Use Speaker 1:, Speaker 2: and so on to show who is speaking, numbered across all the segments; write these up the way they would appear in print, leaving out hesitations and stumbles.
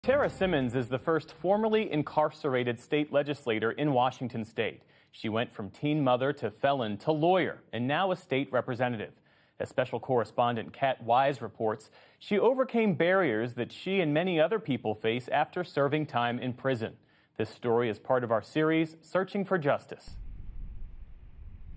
Speaker 1: Tara Simmons is the first formerly incarcerated state legislator in Washington state. She went from teen mother to felon to lawyer and now a state representative. As special correspondent Kat Wise reports, she overcame barriers that she and many other people face after serving time in prison. This story is part of our series, Searching for Justice.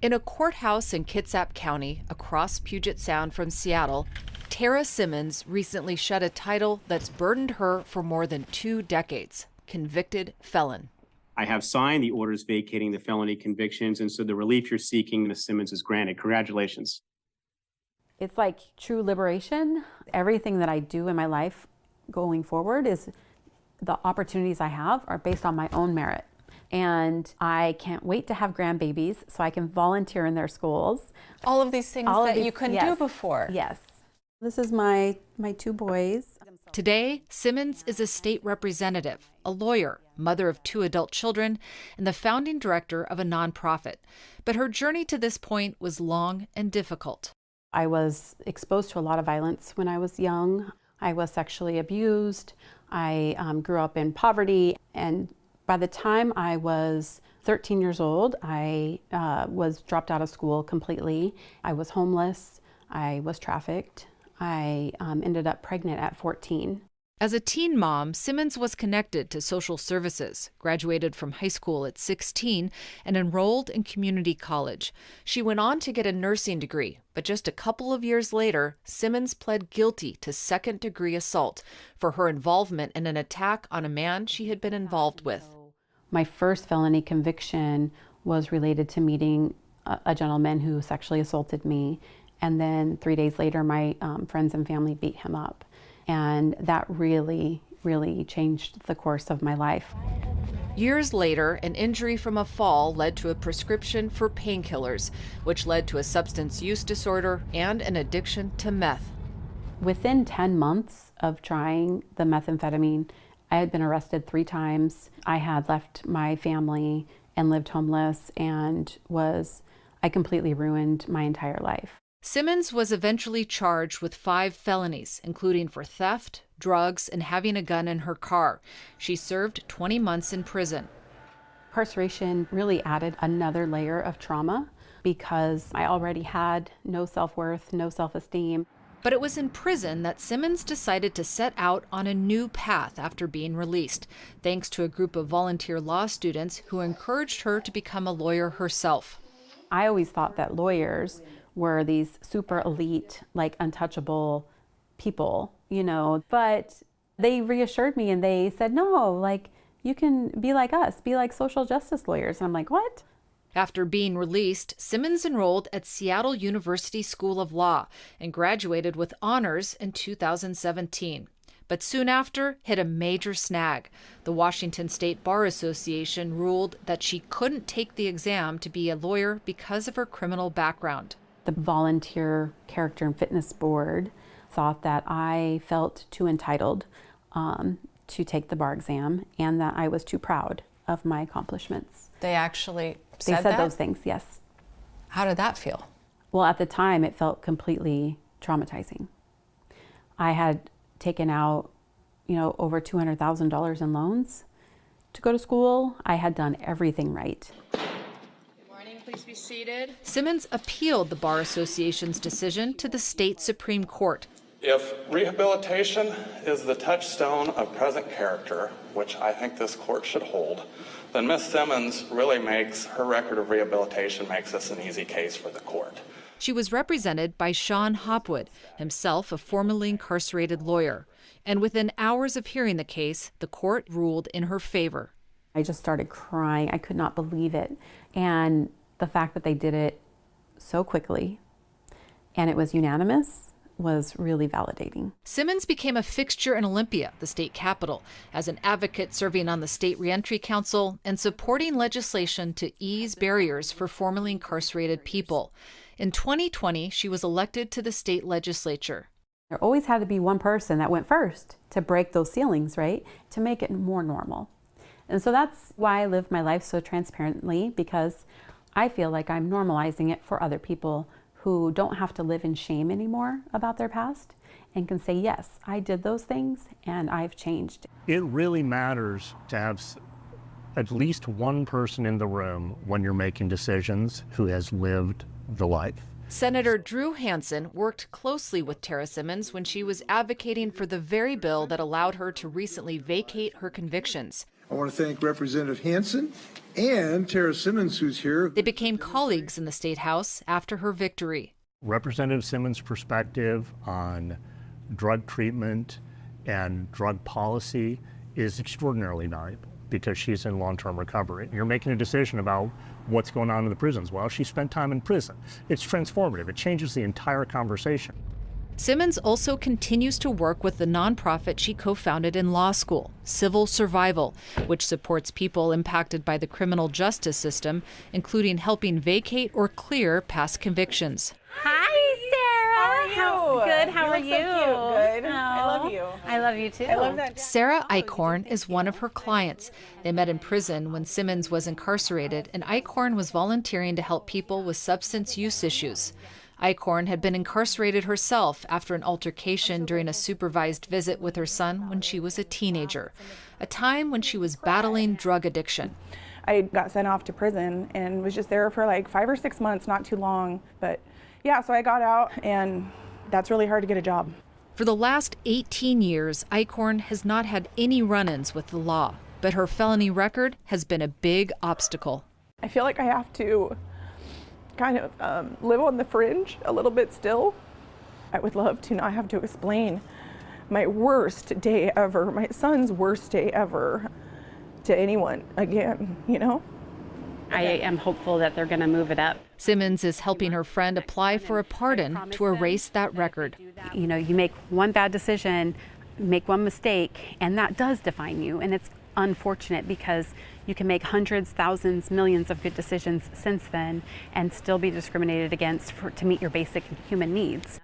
Speaker 2: In a courthouse in Kitsap County, across Puget Sound from Seattle, Tara Simmons recently shed a title that's burdened her for more than 2 decades, convicted felon.
Speaker 3: I have signed the orders vacating the felony convictions, and so the relief you're seeking, Ms. Simmons, is granted. Congratulations.
Speaker 4: It's like true liberation. Everything that I do in my life going forward is the opportunities I have are based on my own merit. And I can't wait to have grandbabies so I can volunteer in their schools.
Speaker 5: All of these things that you couldn't do before.
Speaker 4: Yes. This is my 2 boys.
Speaker 2: Today, Simmons is a state representative, a lawyer, mother of 2 adult children, and the founding director of a nonprofit. But her journey to this point was long and difficult.
Speaker 4: I was exposed to a lot of violence when I was young. I was sexually abused. I grew up in poverty. And by the time I was 13 years old, I was dropped out of school completely. I was homeless. I was trafficked. I ended up pregnant at 14.
Speaker 2: As a teen mom, Simmons was connected to social services, graduated from high school at 16, and enrolled in community college. She went on to get a nursing degree, but just a couple of years later, Simmons pled guilty to second-degree assault for her involvement in an attack on a man she had been involved with.
Speaker 4: My first felony conviction was related to meeting a gentleman who sexually assaulted me. And then 3 days later, my friends and family beat him up. And that really, really changed the course of my life.
Speaker 2: Years later, an injury from a fall led to a prescription for painkillers, which led to a substance use disorder and an addiction to meth.
Speaker 4: Within 10 months of trying the methamphetamine, I had been arrested 3 times. I had left my family and lived homeless and I completely ruined my entire life.
Speaker 2: Simmons was eventually charged with 5 felonies, including for theft, drugs, and having a gun in her car. She served 20 months in prison.
Speaker 4: Incarceration really added another layer of trauma because I already had no self-worth, no self-esteem.
Speaker 2: But it was in prison that Simmons decided to set out on a new path after being released, thanks to a group of volunteer law students who encouraged her to become a lawyer herself.
Speaker 4: I always thought that lawyers were these super elite, like untouchable people, but they reassured me and they said, no, like you can be like us, be like social justice lawyers. And I'm like, what?
Speaker 2: After being released, Simmons enrolled at Seattle University School of Law and graduated with honors in 2017. But soon after, hit a major snag. The Washington State Bar Association ruled that she couldn't take the exam to be a lawyer because of her criminal background.
Speaker 4: The Volunteer Character and Fitness Board thought that I felt too entitled to take the bar exam and that I was too proud of my accomplishments.
Speaker 5: They actually
Speaker 4: They said those things, yes.
Speaker 5: How did that feel?
Speaker 4: Well, at the time, it felt completely traumatizing. I had taken out, over $200,000 in loans to go to school. I had done everything right.
Speaker 5: Please be seated.
Speaker 2: Simmons appealed the Bar Association's decision to the state Supreme Court.
Speaker 6: If rehabilitation is the touchstone of present character, which I think this court should hold, then Ms. Simmons really her record of rehabilitation makes this an easy case for the court.
Speaker 2: She was represented by Sean Hopwood, himself a formerly incarcerated lawyer. And within hours of hearing the case, the court ruled in her favor.
Speaker 4: I just started crying. I could not believe it. And the fact that they did it so quickly and it was unanimous was really validating.
Speaker 2: Simmons became a fixture in Olympia, the state capital, as an advocate serving on the State Reentry Council and supporting legislation to ease barriers for formerly incarcerated people. In 2020, she was elected to the state legislature.
Speaker 4: There always had to be one person that went first to break those ceilings, right? To make it more normal. And so that's why I live my life so transparently, because I feel like I'm normalizing it for other people who don't have to live in shame anymore about their past and can say, yes, I did those things and I've changed.
Speaker 7: It really matters to have at least one person in the room when you're making decisions who has lived the life.
Speaker 2: Senator Drew Hansen worked closely with Tara Simmons when she was advocating for the very bill that allowed her to recently vacate her convictions.
Speaker 8: I want to thank Representative Hansen and Tara Simmons, who's here.
Speaker 2: They became colleagues in the State House after her victory.
Speaker 7: Representative Simmons' perspective on drug treatment and drug policy is extraordinarily valuable because she's in long-term recovery. You're making a decision about what's going on in the prisons. Well, she spent time in prison. It's transformative. It changes the entire conversation.
Speaker 2: Simmons also continues to work with the nonprofit she co-founded in law school, Civil Survival, which supports people impacted by the criminal justice system, including helping vacate or clear past convictions.
Speaker 9: Hi, Sarah.
Speaker 5: How are you?
Speaker 9: Good. How are you?
Speaker 5: So cute. Good.
Speaker 9: Oh,
Speaker 5: I love you.
Speaker 9: I love you too.
Speaker 5: I love that.
Speaker 2: Sarah Eichhorn is one of her clients. They met in prison when Simmons was incarcerated, and Eichhorn was volunteering to help people with substance use issues. Eichhorn had been incarcerated herself after an altercation during a supervised visit with her son when she was a teenager, a time when she was battling drug addiction.
Speaker 10: I got sent off to prison and was just there for like 5 or 6 months, not too long. But yeah, so I got out, and that's really hard to get a job.
Speaker 2: For the last 18 years, Eichhorn has not had any run-ins with the law, but her felony record has been a big obstacle.
Speaker 10: I feel like I have to kind of live on the fringe a little bit still. I would love to not have to explain my worst day ever, my son's worst day ever, to anyone again, you know?
Speaker 4: I am hopeful that they're going to move it up.
Speaker 2: Simmons is helping her friend apply for a pardon to erase that record.
Speaker 4: You know, you make one bad decision, make one mistake, and that does define you. And it's unfortunate because you can make hundreds, thousands, millions of good decisions since then and still be discriminated against to meet your basic human needs.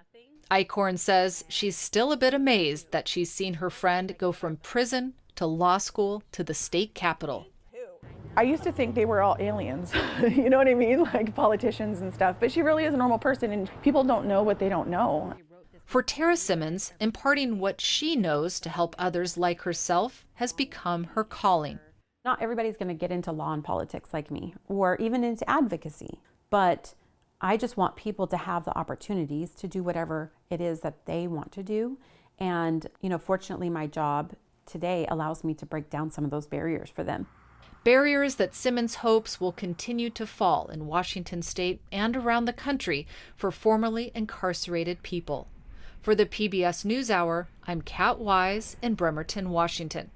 Speaker 2: Eichhorn says she's still a bit amazed that she's seen her friend go from prison to law school to the state capitol.
Speaker 10: I used to think they were all aliens, you know what I mean? Like politicians and stuff, but she really is a normal person, and people don't know what they don't know.
Speaker 2: For Tara Simmons, imparting what she knows to help others like herself has become her calling.
Speaker 4: Not everybody's going to get into law and politics like me, or even into advocacy, but I just want people to have the opportunities to do whatever it is that they want to do. And, you know, fortunately, my job today allows me to break down some of those barriers for them.
Speaker 2: Barriers that Simmons hopes will continue to fall in Washington state and around the country for formerly incarcerated people. For the PBS NewsHour, I'm Kat Wise in Bremerton, Washington.